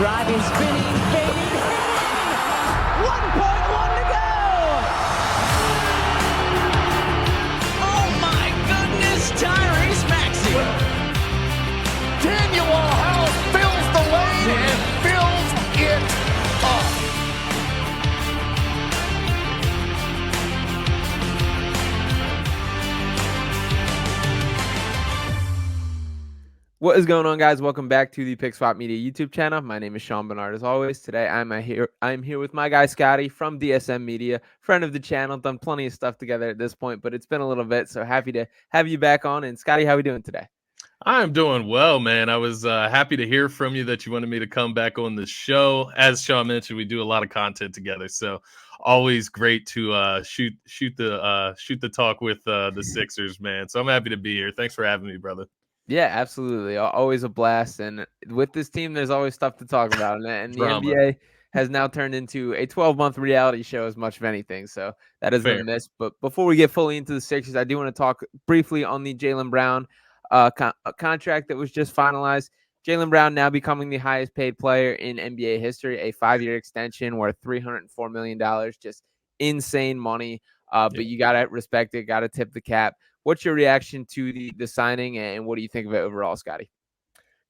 driving, spinning, fading, hitting! 1.1 to go! Oh my goodness, Tyrese Maxey! Daniel House fills the lane and fills it up. What is going on, guys? Welcome back to the Pick Swap Media YouTube channel. My name is Sean Barnard. As always, today I'm here with my guy Scotty from DSM Media, friend of the channel. Done plenty of stuff together at this point, but it's been a little bit, so happy to have you back on. And Scotty, how are we doing today? I'm doing well, man. I was happy to hear from you that you wanted me to come back on the show. As Sean mentioned, we do a lot of content together, so always great to shoot the talk with the Sixers, man. So I'm happy to be here. Thanks for having me, brother. Yeah, absolutely. Always a blast. And with this team, there's always stuff to talk about. And the NBA has now turned into a 12-month reality show as much of anything. So that has been missed. But before we get fully into the Sixers, I do want to talk briefly on the Jaylen Brown contract that was just finalized. Jaylen Brown now becoming the highest paid player in NBA history, a 5-year extension worth $304 million. Just insane money. But you got to respect it, got to tip the cap. What's your reaction to the signing, and what do you think of it overall, Scotty?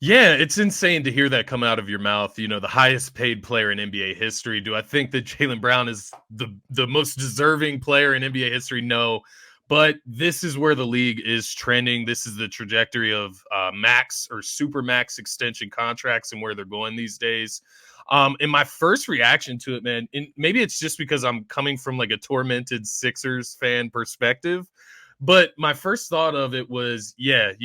Yeah, it's insane to hear that come out of your mouth. You know, the highest paid player in NBA history. Do I think that Jaylen Brown is the most deserving player in NBA history? No. But this is where the league is trending. This is the trajectory of max or super max extension contracts and where they're going these days. And my first reaction to it, man, and maybe it's just because I'm coming from like a tormented Sixers fan perspective, but my first thought of it was, get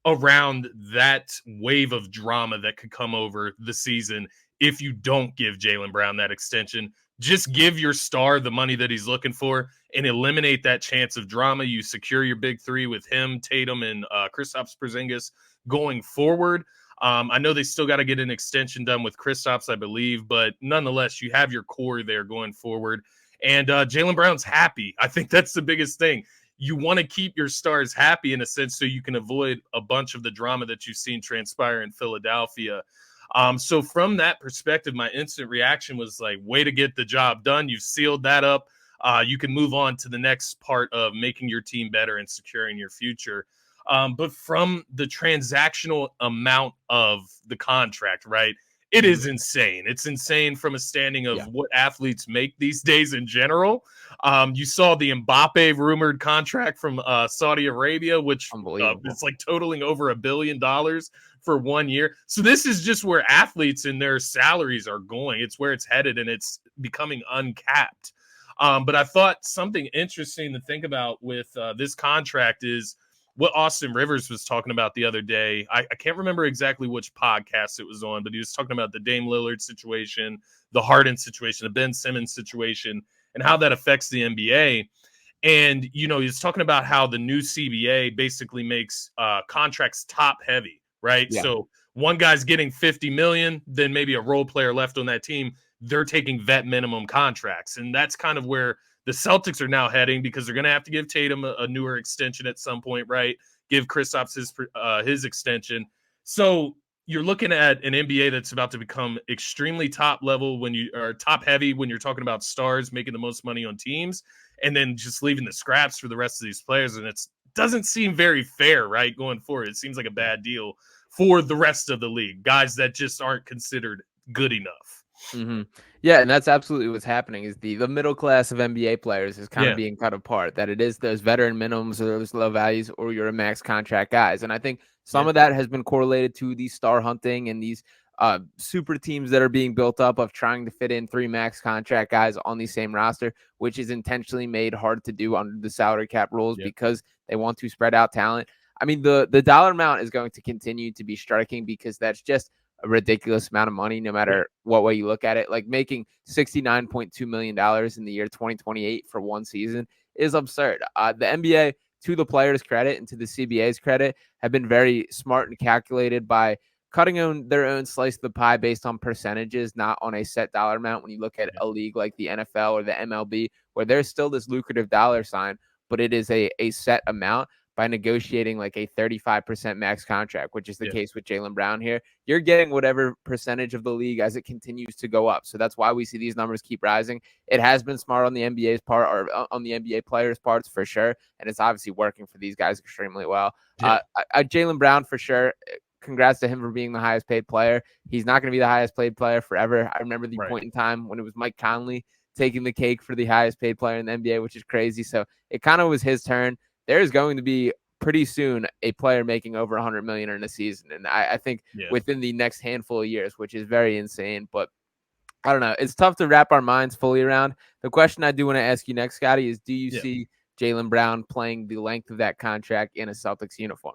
around that wave of drama that could come over the season if you don't give Jaylen Brown that extension. Just give your star the money that he's looking for and eliminate that chance of drama. You secure your big three with him, Tatum, and Kristaps Porzingis going forward. I know they still got to get an extension done with Kristaps, I believe, but nonetheless, you have your core there going forward. And Jaylen Brown's happy. I think that's the biggest thing. You want to keep your stars happy in a sense so you can avoid a bunch of the drama that you've seen transpire in Philadelphia. So from that perspective, my instant reaction was like, way to get the job done. You've sealed that up. You can move on to the next part of making your team better and securing your future. But from the transactional amount of the contract, right? It is insane. It's insane from a standing of what athletes make these days in general. You saw the Mbappe rumored contract from Saudi Arabia, which it's like totaling over $1 billion for 1 year. So this is just where athletes and their salaries are going. It's where it's headed, and it's becoming uncapped. But I thought something interesting to think about with this contract is what Austin Rivers was talking about the other day. I can't remember exactly which podcast it was on, but he was talking about the Dame Lillard situation, the Harden situation, the Ben Simmons situation, and how that affects the NBA. And, you know, he's talking about how the new CBA basically makes contracts top heavy, right? Yeah. So one guy's getting $50 million, then maybe a role player left on that team, they're taking vet minimum contracts. And that's kind of where the Celtics are now heading, because they're going to have to give Tatum a newer extension at some point, right? Give Kristaps his extension. So you're looking at an NBA that's about to become extremely top level when you are top heavy when you're talking about stars making the most money on teams, and then just leaving the scraps for the rest of these players. And it doesn't seem very fair, right? Going forward, it seems like a bad deal for the rest of the league, guys that just aren't considered good enough. Mm-hmm. Yeah, and that's absolutely what's happening. Is the middle class of NBA players is kind of being cut apart. That it is those veteran minimums or those low values, or you're a max contract guys. And I think some of that has been correlated to the star hunting and these super teams that are being built up of trying to fit in 3 max contract guys on the same roster, which is intentionally made hard to do under the salary cap rules because they want to spread out talent. I mean, the dollar amount is going to continue to be striking because that's just a ridiculous amount of money, no matter what way you look at it. Like making $69.2 million in the year 2028 for one season is absurd. The NBA, to the players' credit and to the CBA's credit, have been very smart and calculated by cutting their own slice of the pie based on percentages, not on a set dollar amount. When you look at a league like the NFL or the MLB, where there's still this lucrative dollar sign, but it is a set amount. by negotiating like a 35% max contract, which is the case with Jaylen Brown here. You're getting whatever percentage of the league as it continues to go up. So that's why we see these numbers keep rising. It has been smart on the NBA's part, or on the NBA players' parts for sure. And it's obviously working for these guys extremely well. Jaylen Brown for sure. Congrats to him for being the highest paid player. He's not going to be the highest paid player forever. I remember the point in time when it was Mike Conley taking the cake for the highest paid player in the NBA, which is crazy. So it kind of was his turn. There's going to be pretty soon a player making over $100 million in a season. And I think within the next handful of years, which is very insane, but I don't know. It's tough to wrap our minds fully around. The question I do want to ask you next, Scotty, is do you see Jaylen Brown playing the length of that contract in a Celtics uniform?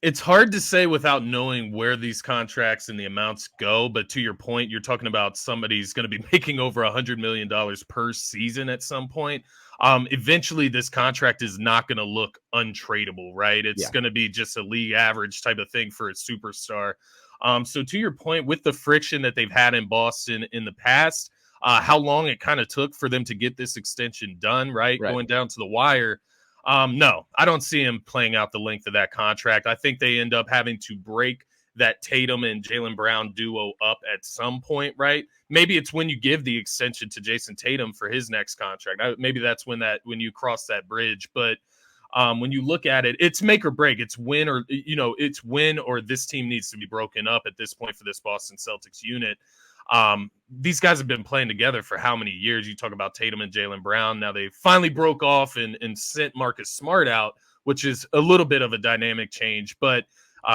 It's hard to say without knowing where these contracts and the amounts go. But to your point, you're talking about somebody's going to be making over $100 million per season at some point. Eventually, this contract is not going to look untradeable, right? It's going to be just a league average type of thing for a superstar. So to your point, with the friction that they've had in Boston in the past, how long it kind of took for them to get this extension done, right? Going down to the wire. No, I don't see him playing out the length of that contract. I think they end up having to break that Tatum and Jaylen Brown duo up at some point, right? Maybe it's when you give the extension to Jason Tatum for his next contract. Maybe that's when you cross that bridge. But when you look at it, it's make or break. It's win or this team needs to be broken up at this point for this Boston Celtics unit. These guys have been playing together for how many years? You talk about Tatum and Jaylen Brown. Now they finally broke off and sent Marcus Smart out, which is a little bit of a dynamic change. But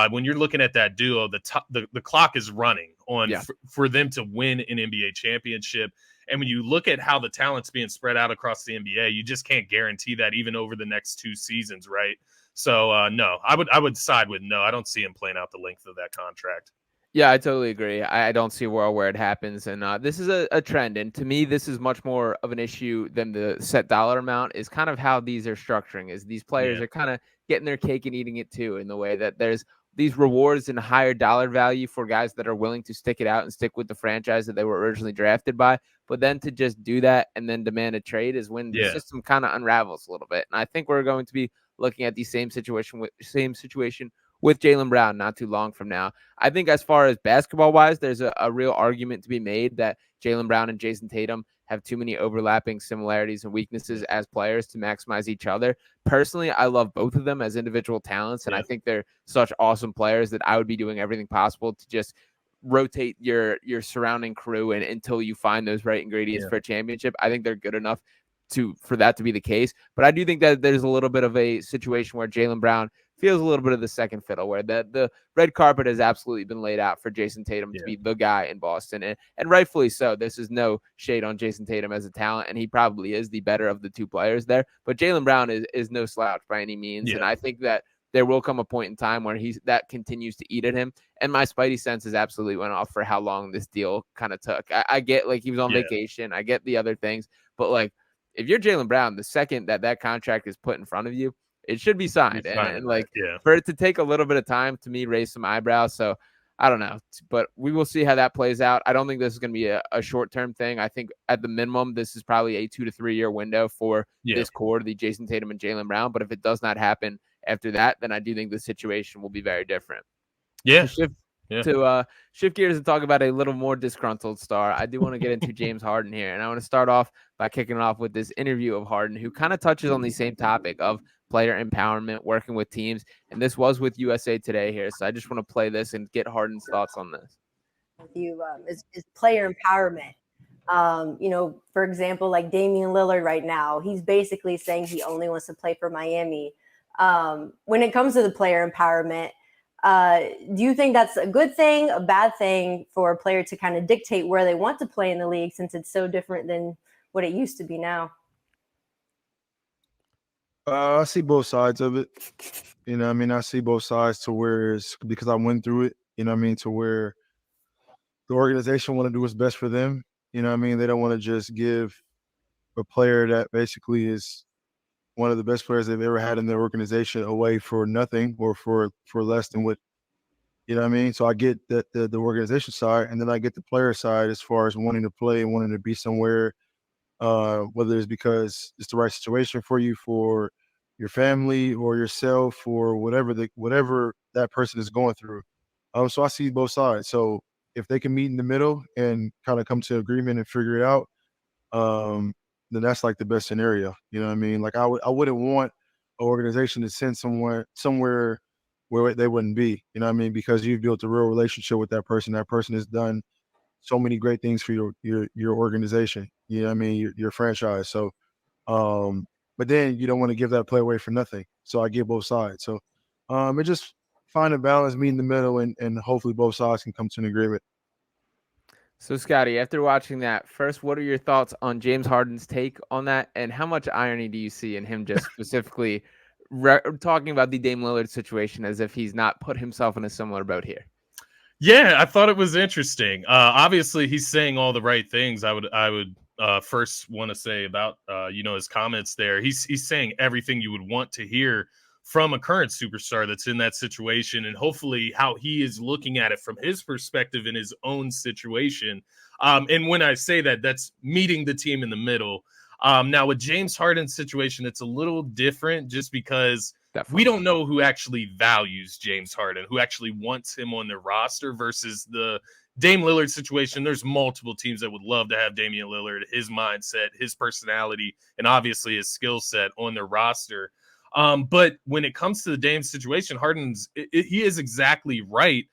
when you're looking at that duo, the clock is running on for them to win an NBA championship. And when you look at how the talent's being spread out across the NBA, you just can't guarantee that even over the next 2 seasons, right? So no, I would side with no. I don't see him playing out the length of that contract. Yeah, I totally agree. I don't see a world where it happens. And this is a trend. And to me, this is much more of an issue than the set dollar amount, is kind of how these are structuring, is these players are kind of getting their cake and eating it too, in the way that there's these rewards and higher dollar value for guys that are willing to stick it out and stick with the franchise that they were originally drafted by. But then to just do that and then demand a trade is when the system kind of unravels a little bit. And I think we're going to be looking at the same situation with Jaylen Brown not too long from now. I think as far as basketball-wise, there's a real argument to be made that Jaylen Brown and Jason Tatum have too many overlapping similarities and weaknesses as players to maximize each other. Personally, I love both of them as individual talents, and I think they're such awesome players that I would be doing everything possible to just rotate your surrounding crew and until you find those right ingredients for a championship. I think they're good enough for that to be the case. But I do think that there's a little bit of a situation where Jaylen Brown feels a little bit of the second fiddle, where the red carpet has absolutely been laid out for Jason Tatum to be the guy in Boston. And rightfully so. This is no shade on Jason Tatum as a talent, and he probably is the better of the two players there. But Jaylen Brown is no slouch by any means. And I think that there will come a point in time where that continues to eat at him. And my spidey senses absolutely went off for how long this deal kind of took. I get, like, he was on vacation. I get the other things. But, like, if you're Jaylen Brown, the second that contract is put in front of you, it should be signed. And for it to take a little bit of time, to me, raise some eyebrows. So I don't know, but we will see how that plays out. I don't think this is going to be a short-term thing. I think at the minimum, this is probably a 2 to 3 year window for this core, the Jason Tatum and Jaylen Brown. But if it does not happen after that, then I do think the situation will be very different. To shift gears and talk about a little more disgruntled star, I do want to get into James Harden here. And I want to start off by kicking it off with this interview of Harden, who kind of touches on the same topic of player empowerment, working with teams. And this was with USA Today here. So I just want to play this and get Harden's thoughts on this. Is player empowerment. For example, like Damian Lillard right now, he's basically saying he only wants to play for Miami. When it comes to the player empowerment, do you think that's a good thing, a bad thing for a player to kind of dictate where they want to play in the league, since it's so different than what it used to be now? I see both sides of it. I see both sides to where it's because I went through it, to where the organization want to do what's best for them. They don't want to just give a player that basically is one of the best players they've ever had in their organization away for nothing or for less than what, So I get that the organization side, and then I get the player side as far as wanting to play and wanting to be somewhere, whether it's because it's the right situation for you, for your family or yourself or whatever that person is going through. So I see both sides. So if they can meet in the middle and kind of come to agreement and figure it out, then that's like the best scenario. You know what I mean? Like I wouldn't want an organization to send someone somewhere where they wouldn't be. You know what I mean? Because you've built a real relationship with that person. That person has done so many great things for your organization. You know what I mean? Your franchise. So, but then you don't want to give that play away for nothing. So I get both sides. So, it just find a balance, meet in the middle, and hopefully both sides can come to an agreement. So, Scotty, after watching that, first, what are your thoughts on James Harden's take on that, and how much irony do you see in him just specifically talking about the Dame Lillard situation as if he's not put himself in a similar boat here? Yeah, I thought it was interesting. Obviously, he's saying all the right things. I would first want to say about his comments there. He's saying everything you would want to hear from a current superstar that's in that situation, and hopefully how he is looking at it from his perspective in his own situation. And when I say that, that's meeting the team in the middle. Now with James Harden's situation, it's a little different just because we don't know who actually values James Harden, who actually wants him on their roster versus the Dame Lillard situation. There's multiple teams that would love to have Damian Lillard, his mindset, his personality, and obviously his skill set on their roster. But when it comes to the Dame situation, he is exactly right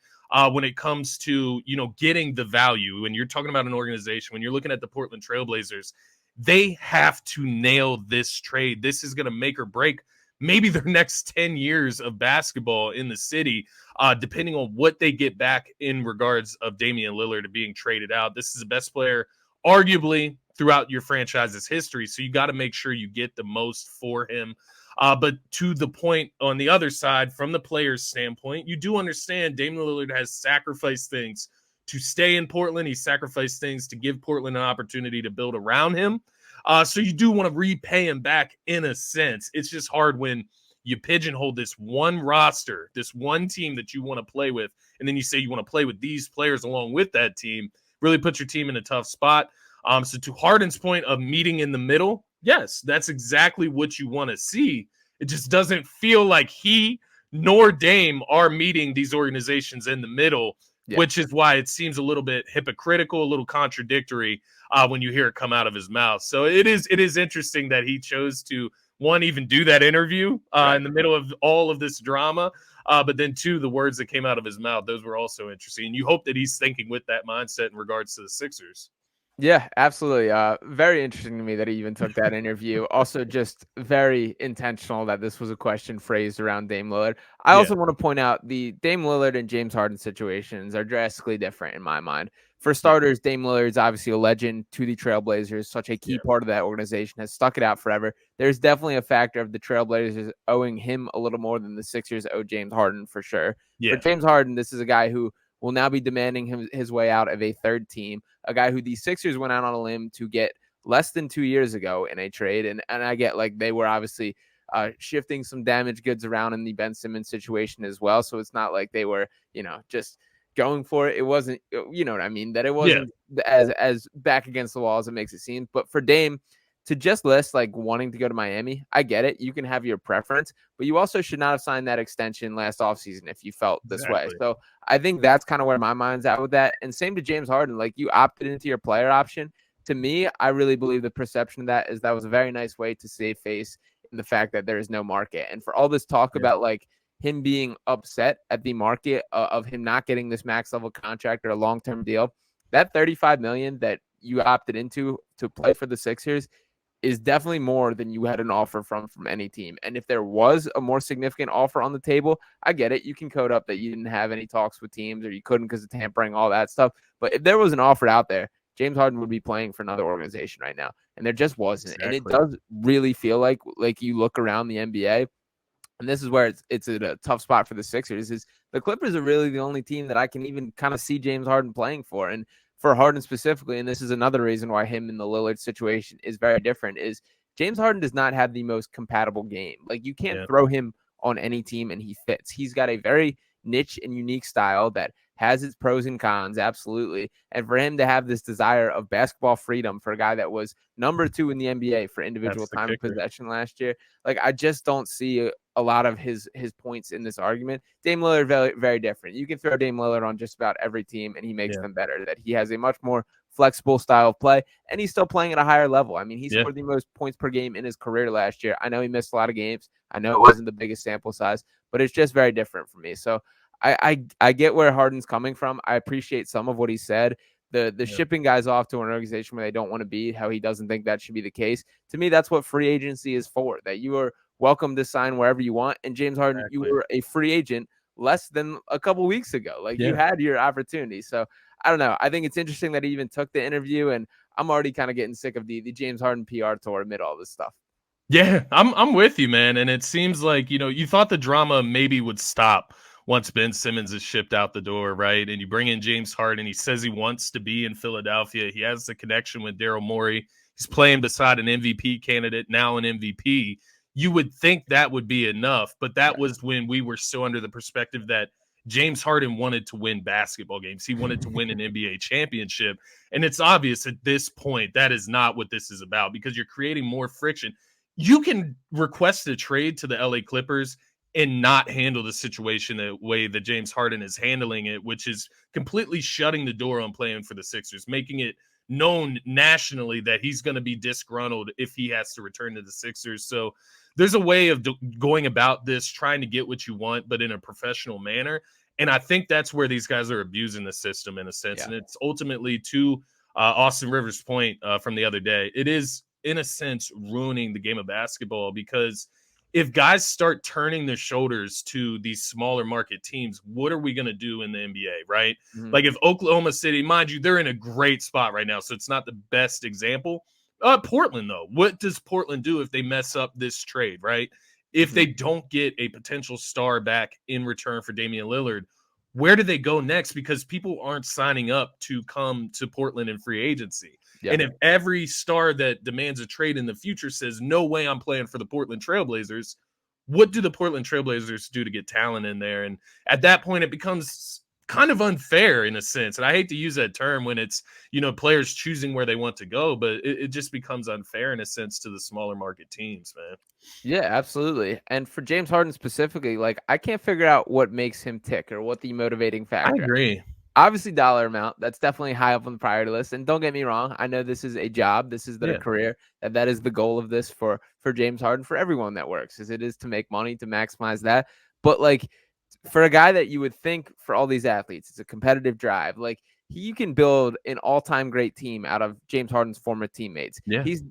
when it comes to, getting the value. When you're talking about an organization, when you're looking at the Portland Trailblazers, they have to nail this trade. This is going to make or break maybe their next 10 years of basketball in the city, depending on what they get back in regards of Damian Lillard being traded out. This is the best player, arguably, throughout your franchise's history. So you got to make sure you get the most for him. But to the point on the other side, from the player's standpoint, you do understand Damian Lillard has sacrificed things to stay in Portland. He sacrificed things to give Portland an opportunity to build around him. So you do want to repay him back in a sense. It's just hard when you pigeonhole this one roster, this one team that you want to play with, and then you say you want to play with these players along with that team, really put your team in a tough spot. So to Harden's point of meeting in the middle, yes, that's exactly what you want to see. It just doesn't feel like he nor Dame are meeting these organizations in the middle, which is why it seems a little bit hypocritical, a little contradictory when you hear it come out of his mouth. So it is interesting that he chose to, one, even do that interview in the middle of all of this drama, but then two, the words that came out of his mouth, those were also interesting. And you hope that he's thinking with that mindset in regards to the Sixers. Yeah, absolutely. Very interesting to me that he even took that interview. Also, just very intentional that this was a question phrased around Dame Lillard. I also want to point out the Dame Lillard and James Harden situations are drastically different in my mind. For starters, Dame Lillard is obviously a legend to the Trailblazers, such a key part of that organization, has stuck it out forever. There's definitely a factor of the Trailblazers owing him a little more than the Sixers owe James Harden for sure. For James Harden, this is a guy who will now be demanding his way out of a third team, a guy who the Sixers went out on a limb to get less than 2 years ago in a trade. And I get like they were obviously shifting some damaged goods around in the Ben Simmons situation as well. So it's not like they were, just going for it. It wasn't, you know what I mean? That it wasn't as back against the wall as it makes it seem. But for Dame to just list like wanting to go to Miami, I get it. You can have your preference, but you also should not have signed that extension last offseason if you felt this way. So I think that's kind of where my mind's at with that. And same to James Harden, like you opted into your player option. To me, I really believe the perception of that is that was a very nice way to save face in the fact that there is no market. And for all this talk about like him being upset at the market of him not getting this max level contract or a long-term deal, that $35 million that you opted into to play for the Sixers is definitely more than you had an offer from any team. And if there was a more significant offer on the table, I get it. You can code up that you didn't have any talks with teams or you couldn't because of tampering, all that stuff. But if there was an offer out there, James Harden would be playing for another organization right now. And there just wasn't. And it does really feel like you look around the NBA, and this is where it's a tough spot for the Sixers, is the Clippers are really the only team that I can even kind of see James Harden playing for. And for Harden specifically, and this is another reason why him and the Lillard situation is very different, is James Harden does not have the most compatible game. Like you can't throw him on any team and he fits. He's got a very niche and unique style that has its pros and cons, absolutely. And for him to have this desire of basketball freedom for a guy that was number 2 in the NBA for individual time of possession last year, like I just don't see a lot of his points in this argument. Dame Lillard, very, very different. You can throw Dame Lillard on just about every team and he makes them better. That he has a much more flexible style of play, and he's still playing at a higher level. I mean, he scored the most points per game in his career last year. I know he missed a lot of games. I know it wasn't the biggest sample size, but it's just very different for me. So I get where Harden's coming from. I appreciate some of what he said. The shipping guys off to an organization where they don't want to be, how he doesn't think that should be the case. To me, that's what free agency is for, that you are welcome to sign wherever you want. And James Harden, you were a free agent less than a couple weeks ago. Like you had your opportunity. So I don't know. I think it's interesting that he even took the interview, and I'm already kind of getting sick of the James Harden PR tour amid all this stuff. Yeah, I'm with you, man. And it seems like, you thought the drama maybe would stop once Ben Simmons is shipped out the door, right? And you bring in James Harden. He says he wants to be in Philadelphia. He has the connection with Daryl Morey. He's playing beside an MVP candidate, now an MVP. You would think that would be enough, but that was when we were still under the perspective that James Harden wanted to win basketball games. He wanted to win an NBA championship. And it's obvious at this point that is not what this is about, because you're creating more friction. You can request a trade to the LA Clippers and not handle the situation the way that James Harden is handling it, which is completely shutting the door on playing for the Sixers, making it known nationally that he's going to be disgruntled if he has to return to the Sixers. So there's a way of going about this, trying to get what you want, but in a professional manner. And I think that's where these guys are abusing the system in a sense. And it's ultimately, to Austin Rivers' point from the other day, it is, in a sense, ruining the game of basketball, because if guys start turning their shoulders to these smaller market teams, what are we going to do in the NBA, right? Mm-hmm. Like if Oklahoma City, mind you, they're in a great spot right now, so it's not the best example. Portland, though, what does Portland do if they mess up this trade, right? If they don't get a potential star back in return for Damian Lillard, where do they go next? Because people aren't signing up to come to Portland in free agency. Yeah. And if every star that demands a trade in the future says, no way I'm playing for the Portland Trailblazers, what do the Portland Trailblazers do to get talent in there? And at that point, it becomes kind of unfair in a sense. And I hate to use that term when it's, players choosing where they want to go, but it just becomes unfair in a sense to the smaller market teams, man. Yeah, absolutely. And for James Harden specifically, like I can't figure out what makes him tick or what the motivating factor. I agree. Obviously, dollar amount, that's definitely high up on the priority list. And don't get me wrong, I know this is a job, this is their career, that is the goal of this for James Harden, for everyone that works, is it is to make money, to maximize that. But like for a guy that you would think, for all these athletes, it's a competitive drive. Like you can build an all-time great team out of James Harden's former teammates. Yeah. He's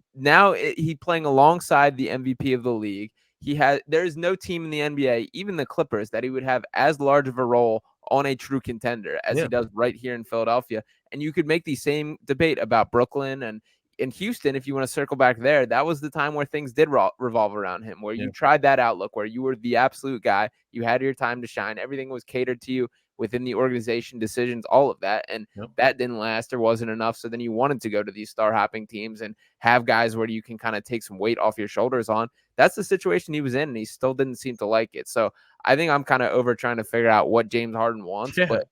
playing alongside the MVP of the league. There is no team in the NBA, even the Clippers, that he would have as large of a role on a true contender as he does right here in Philadelphia. And you could make the same debate about Brooklyn and in Houston. If you want to circle back there, that was the time where things did revolve around him, where you tried that outlook, where you were the absolute guy. You had your time to shine. Everything was catered to you within the organization, decisions, all of that. And that didn't last or wasn't enough. So then you wanted to go to these star hopping teams and have guys where you can kind of take some weight off your shoulders on. That's the situation he was in, and he still didn't seem to like it. So I think I'm kind of over trying to figure out what James Harden wants. Yeah. But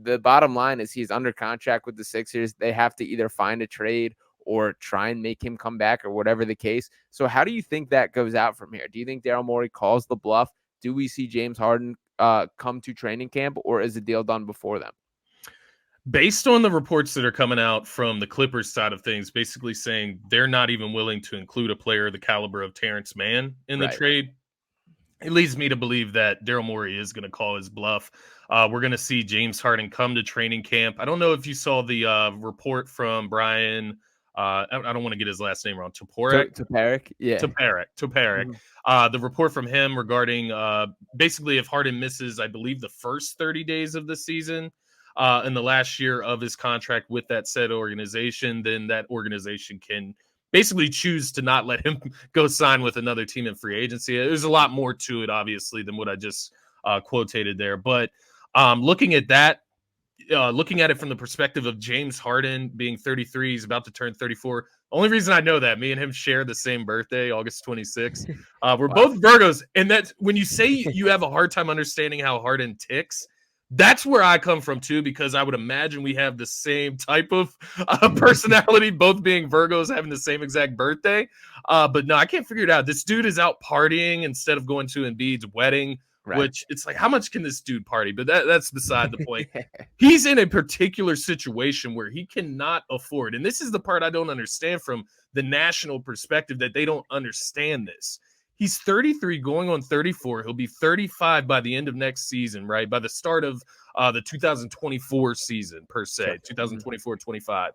the bottom line is he's under contract with the Sixers. They have to either find a trade or try and make him come back or whatever the case. So how do you think that goes out from here? Do you think Daryl Morey calls the bluff? Do we see James Harden come to training camp, or is the deal done before them? Based on the reports that are coming out from the Clippers side of things, basically saying they're not even willing to include a player the caliber of Terrence Mann in the trade, it leads me to believe that Daryl Morey is going to call his bluff. We're going to see James Harden come to training camp. I don't know if you saw the report from Brian. I don't want to get his last name wrong. Toparic. Yeah. Toparic. Mm-hmm. The report from him regarding basically if Harden misses, I believe, the first 30 days of the season in the last year of his contract with that said organization, then that organization can basically choose to not let him go sign with another team in free agency. There's a lot more to it, obviously, than what I just quotated there. But looking at that, looking at it from the perspective of James Harden being 33, he's about to turn 34. Only reason I know that, me and him share the same birthday, August 26th. We're both Virgos. And that's when you say you have a hard time understanding how Harden ticks, That's where I come from too, because I would imagine we have the same type of personality, both being Virgos, having the same exact birthday. But no, I can't figure it out. This dude is out partying instead of going to Embiid's wedding, which it's like, how much can this dude party? But that's beside the point. He's in a particular situation where he cannot afford, and this is the part I don't understand from the national perspective, that they don't understand this. He's 33 going on 34. He'll be 35 by the end of next season, right? By the start of the 2024 season, per se, 2024-25.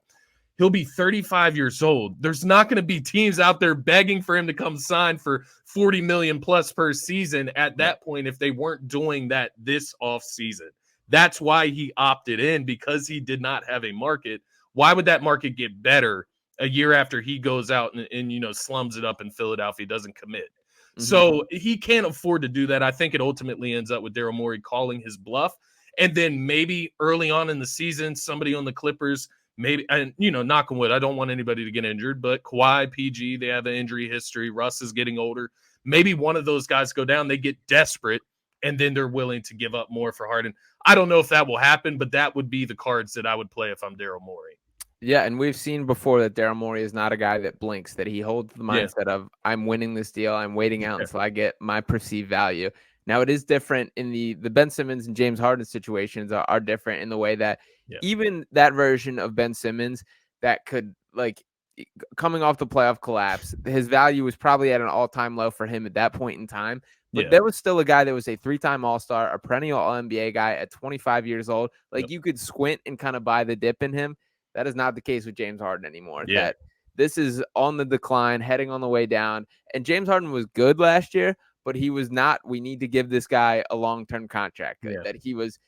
He'll be 35 years old. There's not going to be teams out there begging for him to come sign for 40 million plus per season at that point if they weren't doing that this off season. That's why he opted in, because he did not have a market. Why would that market get better a year after he goes out and slums it up in Philadelphia, doesn't commit? So he can't afford to do that. I think it ultimately ends up with Daryl Morey calling his bluff. And then maybe early on in the season, somebody on the Clippers, maybe, and knock on wood, I don't want anybody to get injured, but Kawhi, PG, they have an injury history. Russ is getting older. Maybe one of those guys go down, they get desperate, and then they're willing to give up more for Harden. I don't know if that will happen, but that would be the cards that I would play if I'm Daryl Morey. Yeah, and we've seen before that Daryl Morey is not a guy that blinks, that he holds the mindset of, I'm winning this deal, I'm waiting out until I get my perceived value. Now, it is different in the Ben Simmons and James Harden situations are different in the way that even that version of Ben Simmons that could, like, coming off the playoff collapse, his value was probably at an all-time low for him at that point in time. But there was still a guy that was a 3-time All-Star, a perennial All-NBA guy at 25 years old. Like, you could squint and kind of buy the dip in him. That is not the case with James Harden anymore. That this is on the decline, heading on the way down. And James Harden was good last year, but he was not. We need to give this guy a long-term contract. That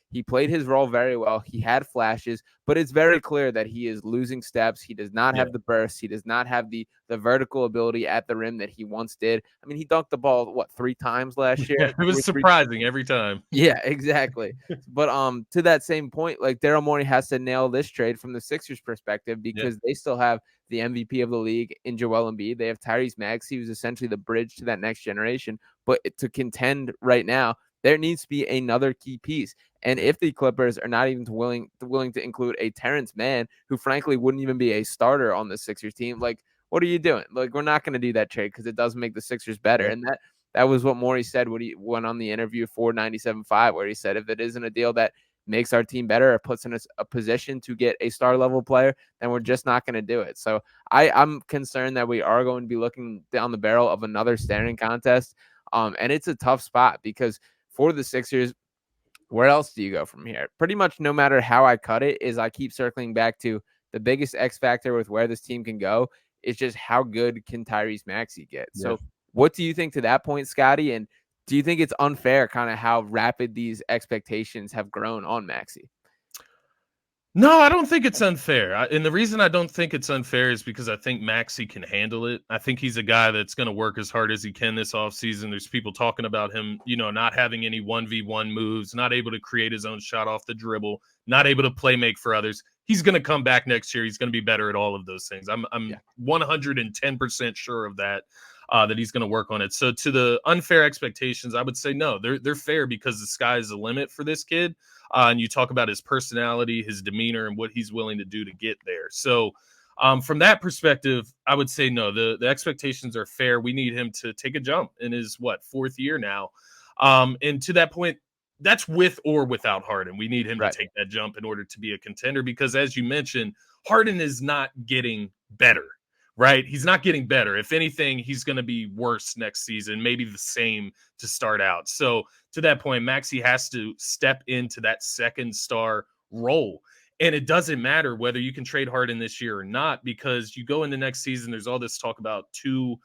he played his role very well. He had flashes, but it's very clear that he is losing steps. He does not have the burst. He does not have the vertical ability at the rim that he once did. I mean, he dunked the ball 3 times last year. It was surprising every time. Yeah, exactly. But to that same point, like, Daryl Morey has to nail this trade from the Sixers perspective, because they still have the MVP of the league in Joel Embiid. They have Tyrese Maxey, who's essentially the bridge to that next generation. But to contend right now, there needs to be another key piece. And if the Clippers are not even willing to include a Terrence Mann, who frankly wouldn't even be a starter on the Sixers team, like, what are you doing? Like, we're not going to do that trade because it doesn't make the Sixers better. And that was what Morey said when he went on the interview for 97.5, where he said, if it isn't a deal that makes our team better or puts in a position to get a star level player, then we're just not going to do it. So I'm concerned that we are going to be looking down the barrel of another staring contest. And it's a tough spot, because for the Sixers, where else do you go from here? Pretty much no matter how I cut it, is I keep circling back to the biggest X factor with where this team can go is just how good can Tyrese Maxey get. So what do you think to that point, Scotty? And do you think it's unfair kind of how rapid these expectations have grown on Maxey? No, I don't think it's unfair. And the reason I don't think it's unfair is because I think Maxey can handle it. I think he's a guy that's going to work as hard as he can this offseason. There's people talking about him, not having any 1v1 moves, not able to create his own shot off the dribble, not able to play make for others. He's going to come back next year. He's going to be better at all of those things. I'm 110% sure of that. That he's going to work on it. So to the unfair expectations, I would say no, they're fair, because the sky is the limit for this kid. And you talk about his personality, his demeanor, and what he's willing to do to get there. So from that perspective, I would say no, the expectations are fair. We need him to take a jump in his 4th year now. And to that point, that's with or without Harden. We need him to take that jump in order to be a contender, because as you mentioned, Harden is not getting better. Right? He's not getting better. If anything, he's going to be worse next season, maybe the same to start out. So to that point, Maxey has to step into that second star role. And it doesn't matter whether you can trade Harden this year or not, because you go into next season, there's all this talk about 2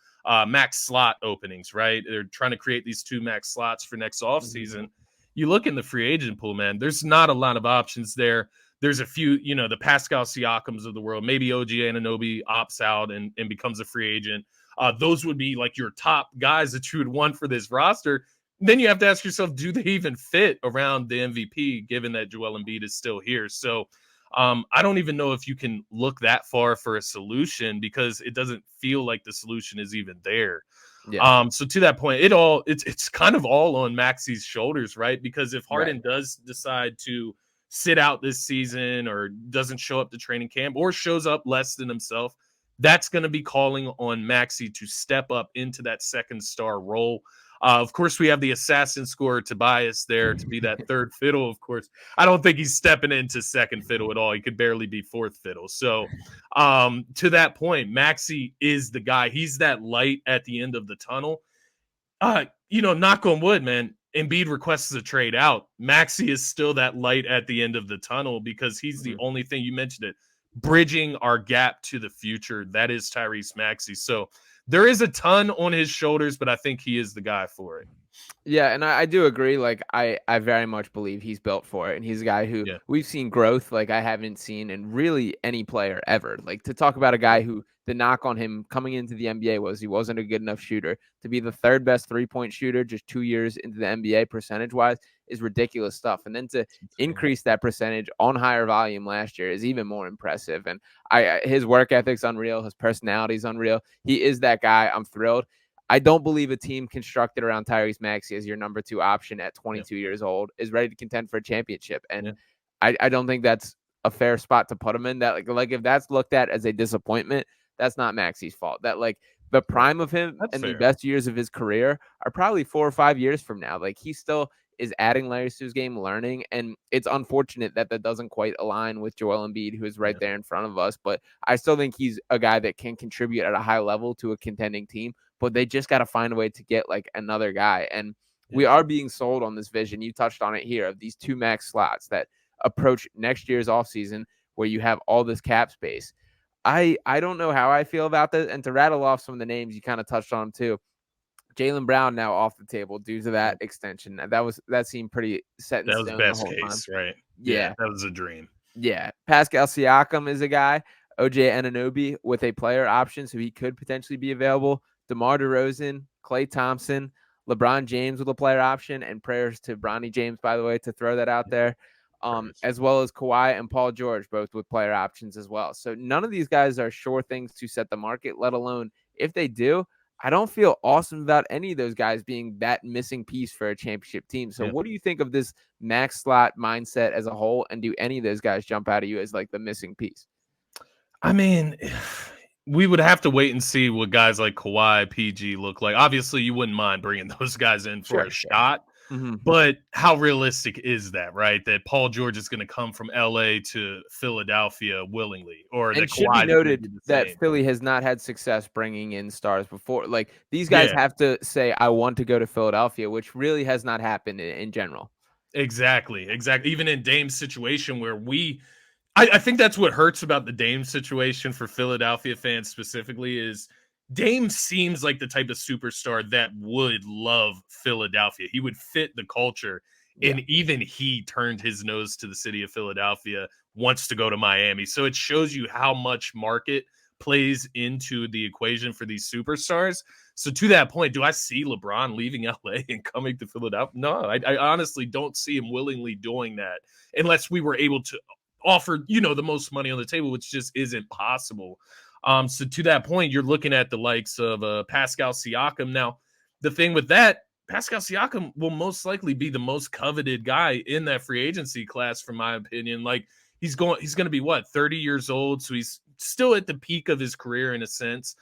max slot openings, right? They're trying to create these 2 max slots for next offseason. You look in the free agent pool, man, there's not a lot of options there. There's a few, the Pascal Siakams of the world. Maybe OG Anunoby opts out and becomes a free agent. Those would be like your top guys that you would want for this roster. Then you have to ask yourself, do they even fit around the MVP, given that Joel Embiid is still here? So I don't even know if you can look that far for a solution, because it doesn't feel like the solution is even there. Yeah. So to that point, it's kind of all on Maxi's shoulders, right? Because if Harden does decide to sit out this season or doesn't show up to training camp or shows up less than himself, that's going to be calling on Maxi to step up into that second star role. Of course, we have the assassin scorer Tobias there to be that third fiddle. Of course, I don't think he's stepping into second fiddle at all. He could barely be fourth fiddle. So to that point, Maxi is the guy. He's that light at the end of the tunnel. Knock on wood, man. Embiid requests a trade out. Maxi is still that light at the end of the tunnel because he's the only thing, you mentioned it, bridging our gap to the future. That is Tyrese Maxey. So there is a ton on his shoulders, but I think he is the guy for it. Yeah, and I do agree. Like, I very much believe he's built for it. And he's a guy who we've seen growth like I haven't seen in really any player ever. Like, to talk about a guy who the knock on him coming into the NBA was he wasn't a good enough shooter. To be the third best three-point shooter just 2 years into the NBA percentage-wise is ridiculous stuff. And then to increase that percentage on higher volume last year is even more impressive. And his work ethic's unreal. His personality's unreal. He is that guy. I'm thrilled. I don't believe a team constructed around Tyrese Maxey as your number 2 option at 22 years old is ready to contend for a championship. And I don't think that's a fair spot to put him in. That like if that's looked at as a disappointment, that's not Maxey's fault. That like the prime of him and the best years of his career are probably 4 or 5 years from now. Like he still is adding layers to his game, learning. And it's unfortunate that doesn't quite align with Joel Embiid, who is right there in front of us. But I still think he's a guy that can contribute at a high level to a contending team. But they just got to find a way to get like another guy. And we are being sold on this vision. You touched on it here of these 2 max slots that approach next year's offseason where you have all this cap space. I don't know how I feel about this. And to rattle off some of the names, you kind of touched on too. Jaylen Brown now off the table due to that extension. That seemed pretty set in stone. That was best case, right? Yeah. That was a dream. Yeah. Pascal Siakam is a guy. OJ Anunoby with a player option, so he could potentially be available. DeMar DeRozan, Klay Thompson, LeBron James with a player option, and prayers to Bronny James, by the way, to throw that out there, as well as Kawhi and Paul George, both with player options as well. So none of these guys are sure things to set the market, let alone if they do. I don't feel awesome about any of those guys being that missing piece for a championship team. So what do you think of this max slot mindset as a whole? And do any of those guys jump out at you as like the missing piece? I mean, we would have to wait and see what guys like Kawhi, PG look like. Obviously, you wouldn't mind bringing those guys in for a shot. But how realistic is that, right? That Paul George is going to come from LA to Philadelphia willingly, or and that it should Kawhi be noted that Philly has not had success bringing in stars before. Like these guys have to say, "I want to go to Philadelphia," which really has not happened in general. Exactly. Even in Dame's situation, where I think that's what hurts about the Dame situation for Philadelphia fans specifically is Dame seems like the type of superstar that would love Philadelphia. He would fit the culture. And even he turned his nose to the city of Philadelphia, wants to go to Miami. So it shows you how much market plays into the equation for these superstars. So to that point, do I see LeBron leaving LA and coming to Philadelphia? No, I honestly don't see him willingly doing that unless we were able to offer, the most money on the table, which just isn't possible. So to that point, you're looking at the likes of Pascal Siakam. Now, the thing with that, Pascal Siakam will most likely be the most coveted guy in that free agency class, from my opinion. Like he's going to be 30 years old. So he's still at the peak of his career in a sense.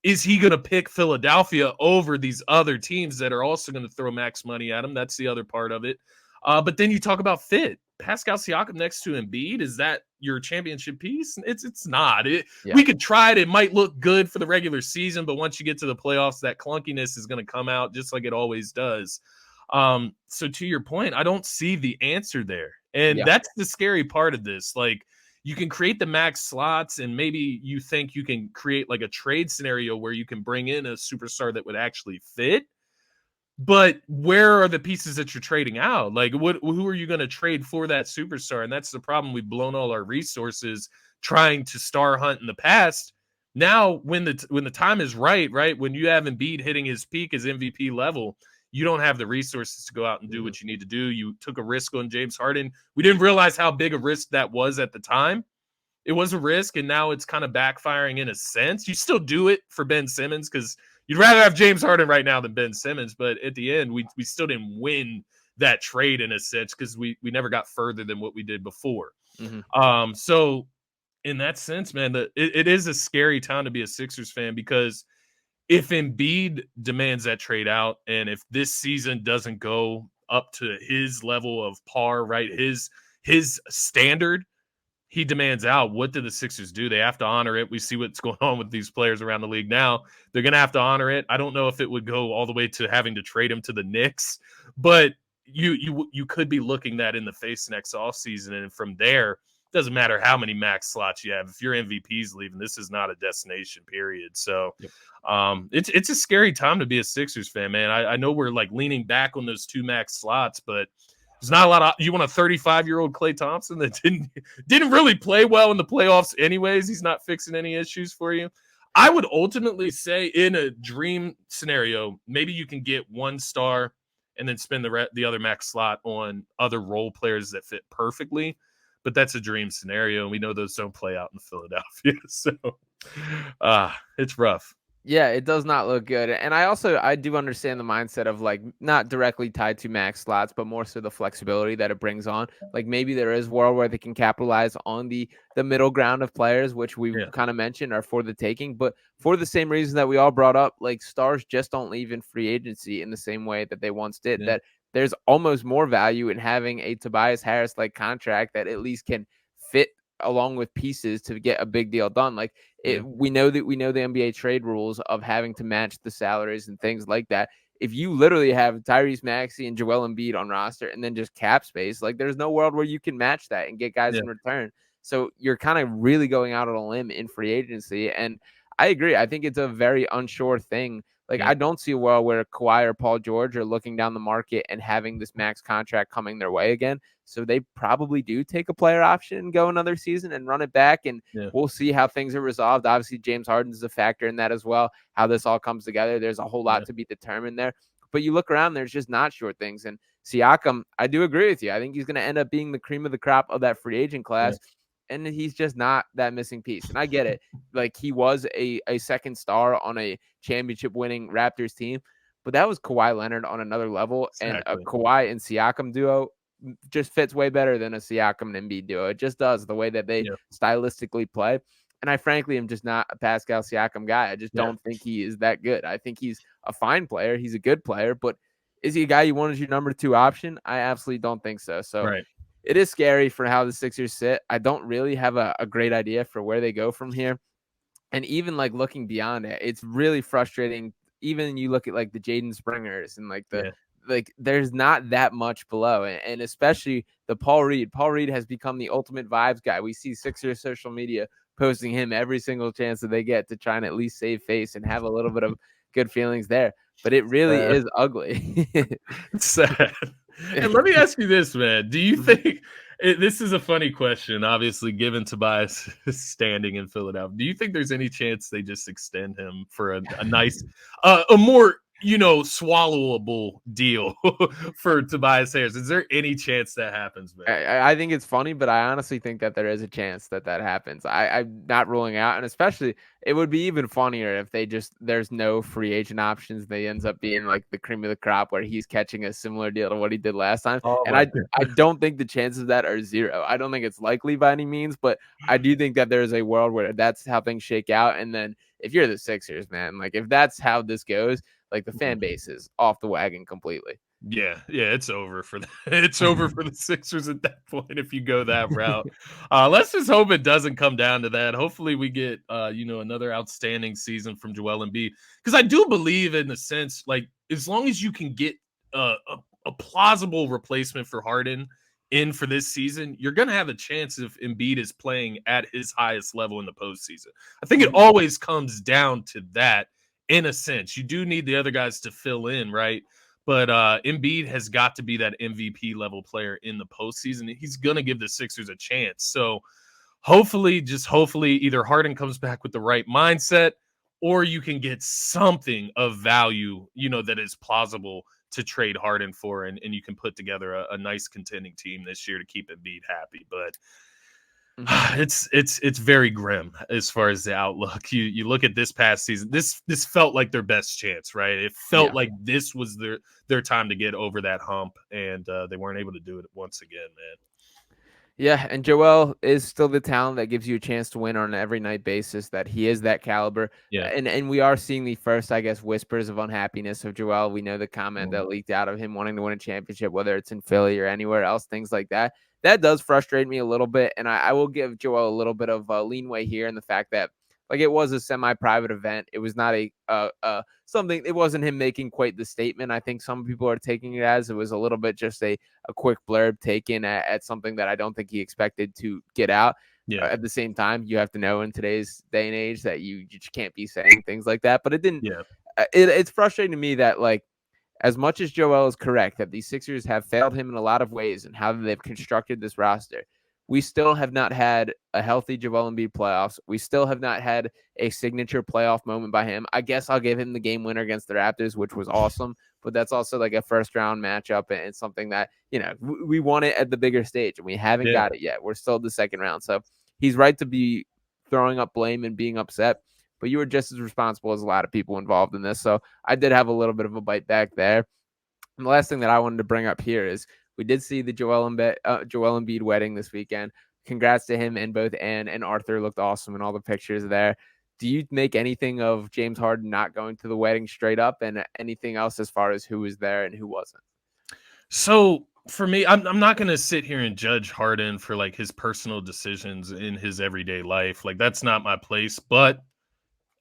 Is he going to pick Philadelphia over these other teams that are also going to throw max money at him? That's the other part of it. But then you talk about fit. Pascal Siakam next to Embiid, is that your championship piece? It's not. We could try it. It might look good for the regular season, but once you get to the playoffs, that clunkiness is going to come out just like it always does. So to your point, I don't see the answer there. And that's the scary part of this. Like you can create the max slots and maybe you think you can create like a trade scenario where you can bring in a superstar that would actually fit. But where are the pieces that you're trading out? Like, who are you going to trade for that superstar? And that's the problem. We've blown all our resources trying to star hunt in the past. Now, when the time is right, when you have Embiid hitting his peak as MVP level, you don't have the resources to go out and do what you need to do. You took a risk on James Harden. We didn't realize how big a risk that was at the time. It was a risk, and now it's kind of backfiring in a sense. You still do it for Ben Simmons because you'd rather have James Harden right now than Ben Simmons, but at the end, we still didn't win that trade in a sense because we never got further than what we did before. So in that sense, man, it is a scary time to be a Sixers fan because if Embiid demands that trade out, and if this season doesn't go up to his level of par, right, his standard, he demands out. What do the Sixers do? They have to honor it. We see what's going on with these players around the league now. They're going to have to honor it. I don't know if it would go all the way to having to trade him to the Knicks, but you could be looking that in the face next offseason, and from there, doesn't matter how many max slots you have. If your MVP's leaving, this is not a destination, period. So it's a scary time to be a Sixers fan, man. I know we're like leaning back on those 2 max slots, but there's not a lot of – you want a 35-year-old Klay Thompson that didn't really play well in the playoffs anyways. He's not fixing any issues for you. I would ultimately say in a dream scenario, maybe you can get 1 star and then spend the other max slot on other role players that fit perfectly. But that's a dream scenario, and we know those don't play out in Philadelphia. So it's rough. Yeah, it does not look good. And I do understand the mindset of like not directly tied to max slots, but more so the flexibility that it brings on. Like maybe there is a world where they can capitalize on the middle ground of players, which we kind of mentioned are for the taking. But for the same reason that we all brought up, like stars just don't leave in free agency in the same way that they once did. That there's almost more value in having a Tobias Harris like contract that at least can fit along with pieces to get a big deal done. Like we know the NBA trade rules of having to match the salaries and things like that. If you literally have Tyrese Maxey and Joel Embiid on roster and then just cap space, like there's no world where you can match that and get guys in return. So you're kind of really going out on a limb in free agency. And I agree. I think it's a very unsure thing. Like, I don't see a world where Kawhi or Paul George are looking down the market and having this max contract coming their way again. So they probably do take a player option and go another season and run it back. And we'll see how things are resolved. Obviously, James Harden is a factor in that as well, how this all comes together. There's a whole lot to be determined there. But you look around, there's just not sure things. And Siakam, I do agree with you. I think he's going to end up being the cream of the crop of that free agent class. And he's just not that missing piece. And I get it. Like, he was a second star on a championship-winning Raptors team, but that was Kawhi Leonard on another level. Exactly. And a Kawhi and Siakam duo just fits way better than a Siakam and Embiid duo. It just does, the way that they stylistically play. And I frankly am just not a Pascal Siakam guy. I just don't think he is that good. I think he's a fine player. He's a good player, but is he a guy you want as your number 2 option? I absolutely don't think so. So it is scary for how the Sixers sit. I don't really have a great idea for where they go from here. And even like looking beyond it, it's really frustrating. Even you look at like the Jaden Springers and like like there's not that much below. And especially the Paul Reed. Paul Reed has become the ultimate vibes guy. We see Sixers social media posting him every single chance that they get to try and at least save face and have a little bit of good feelings there. But it really is ugly. It's sad. And let me ask you this, man. Do you think this is a funny question, obviously, given Tobias' standing in Philadelphia? Do you think there's any chance they just extend him for a nice, a more, swallowable deal for Tobias Harris? Is there any chance that happens, man? I think it's funny, but I honestly think that there is a chance that happens. I'm not ruling out, and especially it would be even funnier if there's no free agent options. They ends up being like the cream of the crop where he's catching a similar deal to what he did last time. And I don't think the chances of that are 0. I don't think it's likely by any means, but I do think that there's a world where that's how things shake out. And then if you're the Sixers, man, like if that's how this goes, like the fan base is off the wagon completely. Yeah, it's over for it's over for the Sixers at that point if you go that route. Let's just hope it doesn't come down to that. Hopefully we get another outstanding season from Joel Embiid, because I do believe in the sense, like, as long as you can get a plausible replacement for Harden in for this season, you're going to have a chance if Embiid is playing at his highest level in the postseason. I think it always comes down to that. In a sense, you do need the other guys to fill in, right? But Embiid has got to be that MVP level player in the postseason. He's going to give the Sixers a chance. So hopefully, either Harden comes back with the right mindset, or you can get something of value, that is plausible to trade Harden for, and you can put together a nice contending team this year to keep Embiid happy. But It's very grim as far as the outlook. You look at this past season. This felt like their best chance, right? It felt like this was their time to get over that hump, and they weren't able to do it once again, man. Yeah, and Joel is still the talent that gives you a chance to win on an every night basis, that he is that caliber. Yeah. And we are seeing the first, I guess, whispers of unhappiness of Joel. We know the comment that leaked out of him wanting to win a championship, whether it's in Philly or anywhere else, things like that. That does frustrate me a little bit, and I will give Joel a little bit of leeway here in the fact that, like, it was a semi-private event. It was not something. It wasn't him making quite the statement. I think some people are taking it as it was a little bit just a quick blurb taken at something that I don't think he expected to get out. Yeah. At the same time, you have to know in today's day and age that you just can't be saying things like that. But it didn't. Yeah. It's frustrating to me that, like, as much as Joel is correct that these Sixers have failed him in a lot of ways and how they've constructed this roster, we still have not had a healthy Joel Embiid playoffs. We still have not had a signature playoff moment by him. I guess I'll give him the game winner against the Raptors, which was awesome, but that's also like a first round matchup and something that, you know, we want it at the bigger stage and we haven't got it yet. We're still the second round. So he's right to be throwing up blame and being upset, but you were just as responsible as a lot of people involved in this. So I did have a little bit of a bite back there. And the last thing that I wanted to bring up here is we did see the Joel Embiid wedding this weekend. Congrats to him, and both Ann and Arthur looked awesome in all the pictures there. Do you make anything of James Harden not going to the wedding straight up, and anything else as far as who was there and who wasn't? So for me, I'm not going to sit here and judge Harden for like his personal decisions in his everyday life. Like, that's not my place, but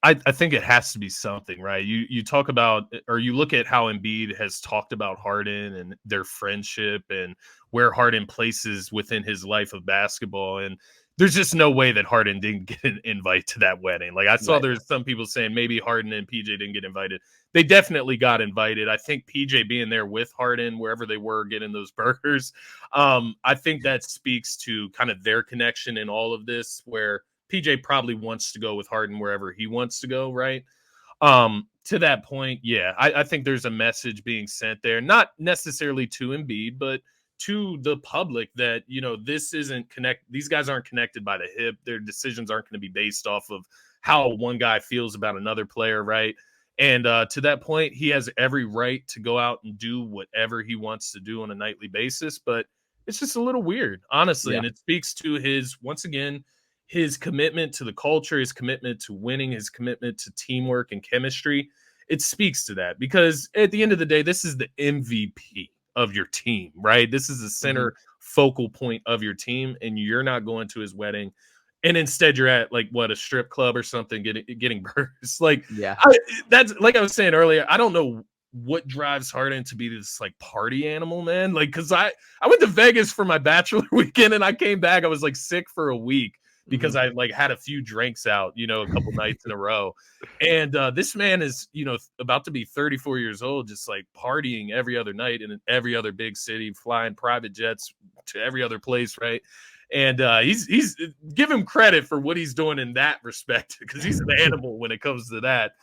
I think it has to be something, right? You talk about, or you look at how Embiid has talked about Harden and their friendship and where Harden places within his life of basketball. And there's just no way that Harden didn't get an invite to that wedding. Like, I saw there's some people saying maybe Harden and PJ didn't get invited. They definitely got invited. I think PJ being there with Harden, wherever they were getting those burgers, I think that speaks to kind of their connection in all of this, where PJ probably wants to go with Harden wherever he wants to go, right? To that point, yeah, I think there's a message being sent there, not necessarily to Embiid, but to the public that, you know, this isn't these guys aren't connected by the hip. Their decisions aren't going to be based off of how one guy feels about another player, right? And to that point, he has every right to go out and do whatever he wants to do on a nightly basis, but it's just a little weird, honestly. And it speaks to once again, his commitment to the culture, his commitment to winning, his commitment to teamwork and chemistry. It speaks to that, because at the end of the day, this is the MVP of your team, right? This is the center focal point of your team, and you're not going to his wedding, and instead you're at like a strip club or something getting burgers. Like, that's like I was saying earlier. I don't know what drives Harden to be this like party animal, man. Like, because I went to Vegas for my bachelor weekend, and I came back, I was like sick for a week because I like had a few drinks out, you know, a couple nights in a row. And this man is, you know, about to be 34 years old, just like partying every other night in every other big city, flying private jets to every other place, right? And he's give him credit for what he's doing in that respect, because he's an animal when it comes to that.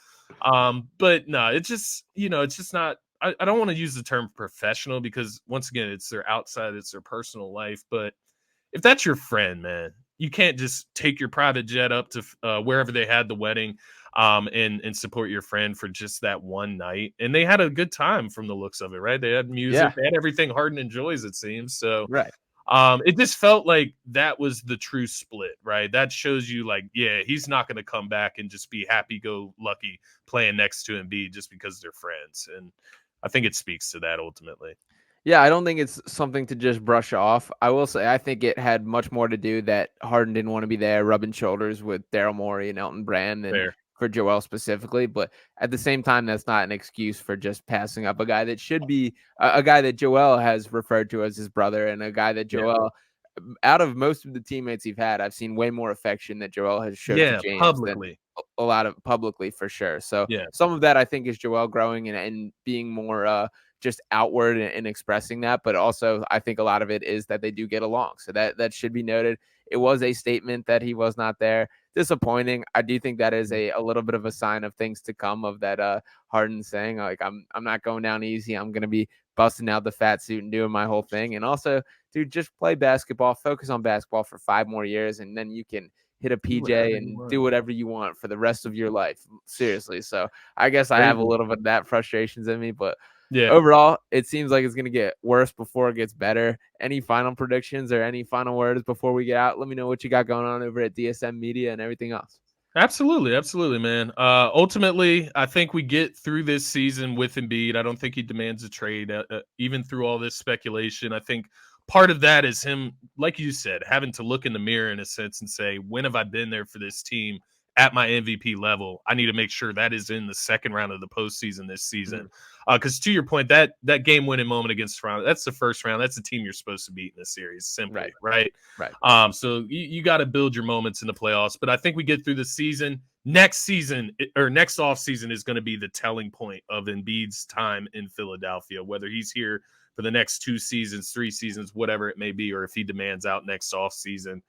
But no, it's just, you know, it's just not, I don't want to use the term professional, because once again, it's their outside, it's their personal life. But if that's your friend, man, you can't just take your private jet up to wherever they had the wedding and support your friend for just that one night. And they had a good time from the looks of it, right? They had music, they had everything Harden enjoys, it seems. So it just felt like that was the true split, right? That shows you like, yeah, he's not going to come back and just be happy-go-lucky playing next to Embiid just because they're friends. And I think it speaks to that ultimately. Yeah, I don't think it's something to just brush off. I will say I think it had much more to do that Harden didn't want to be there rubbing shoulders with Daryl Morey and Elton Brand than for Joel specifically. But at the same time, that's not an excuse for just passing up a guy that should be a guy that Joel has referred to as his brother, and a guy that Joel, out of most of the teammates he's had, I've seen way more affection that Joel has showed to James publicly. A lot of publicly, for sure. So some of that I think is Joel growing and being more just outward and expressing that, but also I think a lot of it is that they do get along. So that should be noted. It was a statement that he was not there. Disappointing. I do think that is a little bit of a sign of things to come, of that Harden saying like, I'm not going down easy. I'm going to be busting out the fat suit and doing my whole thing. And also dude, just play basketball, focus on basketball for 5 more years, and then you can hit a PJ and do whatever you want for the rest of your life. Seriously. So I guess I have a little bit of that frustrations in me, but yeah, overall, it seems like it's going to get worse before it gets better. Any final predictions or any final words before we get out? Let me know what you got going on over at DSM Media and everything else. Absolutely, man. Ultimately, I think we get through this season with Embiid. I don't think he demands a trade, even through all this speculation. I think part of that is him, like you said, having to look in the mirror in a sense and say, when have I been there for this team at my MVP level? I need to make sure that is in the second round of the postseason this season. Because to your point, that game-winning moment against Toronto, that's the first round. That's the team you're supposed to beat in this series, simply, right? So you got to build your moments in the playoffs. But I think we get through the season. Next offseason is going to be the telling point of Embiid's time in Philadelphia, whether he's here for the next 2 seasons, 3 seasons, whatever it may be, or if he demands out next offseason.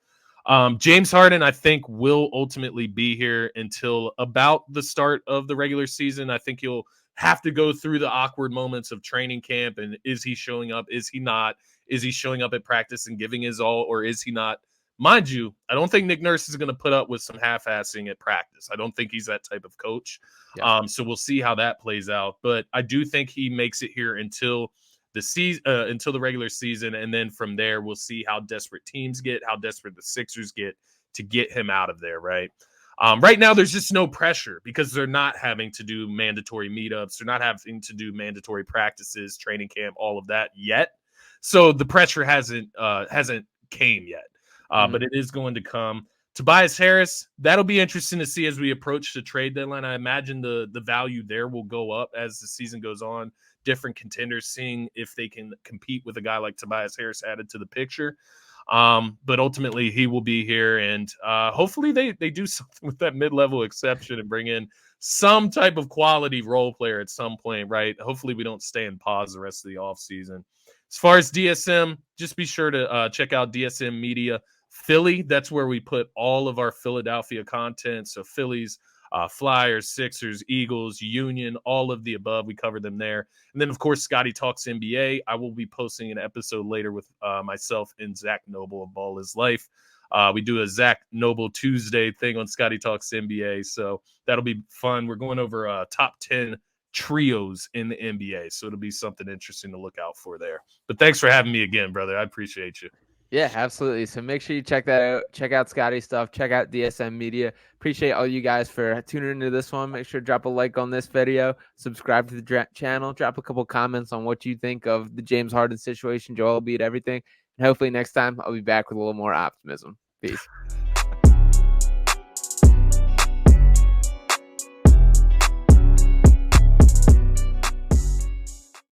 James Harden, I think, will ultimately be here until about the start of the regular season. I think he'll have to go through the awkward moments of training camp. And is he showing up? Is he not? Is he showing up at practice and giving his all, or is he not? Mind you, I don't think Nick Nurse is going to put up with some half-assing at practice. I don't think he's that type of coach. Yeah. So we'll see how that plays out. But I do think he makes it here until the season, until the regular season, and then from there we'll see how desperate teams get, how desperate the Sixers get to get him out of there, right? Right now, there's just no pressure because they're not having to do mandatory meetups. They're not having to do mandatory practices, training camp, all of that yet. So the pressure hasn't came yet, but it is going to come. Tobias Harris, that'll be interesting to see as we approach the trade deadline. I imagine the value there will go up as the season goes on. Different contenders seeing if they can compete with a guy like Tobias Harris added to the picture. But ultimately he will be here, and hopefully they do something with that mid-level exception and bring in some type of quality role player at some point, right? Hopefully we don't stay in pause the rest of the offseason. As far as DSM, just be sure to check out DSM Media Philly. That's where we put all of our Philadelphia content. So Phillies, Flyers, Sixers, Eagles, Union, all of the above. We cover them there. And then, of course, Scotty Talks NBA. I will be posting an episode later with myself and Zach Noble of Ball is Life. We do a Zach Noble Tuesday thing on Scotty Talks NBA. So that'll be fun. We're going over top 10 trios in the NBA. So it'll be something interesting to look out for there. But thanks for having me again, brother. I appreciate you. Yeah, absolutely. So make sure you check that out. Check out Scotty's stuff. Check out DSM Media. Appreciate all you guys for tuning into this one. Make sure to drop a like on this video. Subscribe to the channel. Drop a couple comments on what you think of the James Harden situation, Joel Embiid, everything. And hopefully next time I'll be back with a little more optimism. Peace.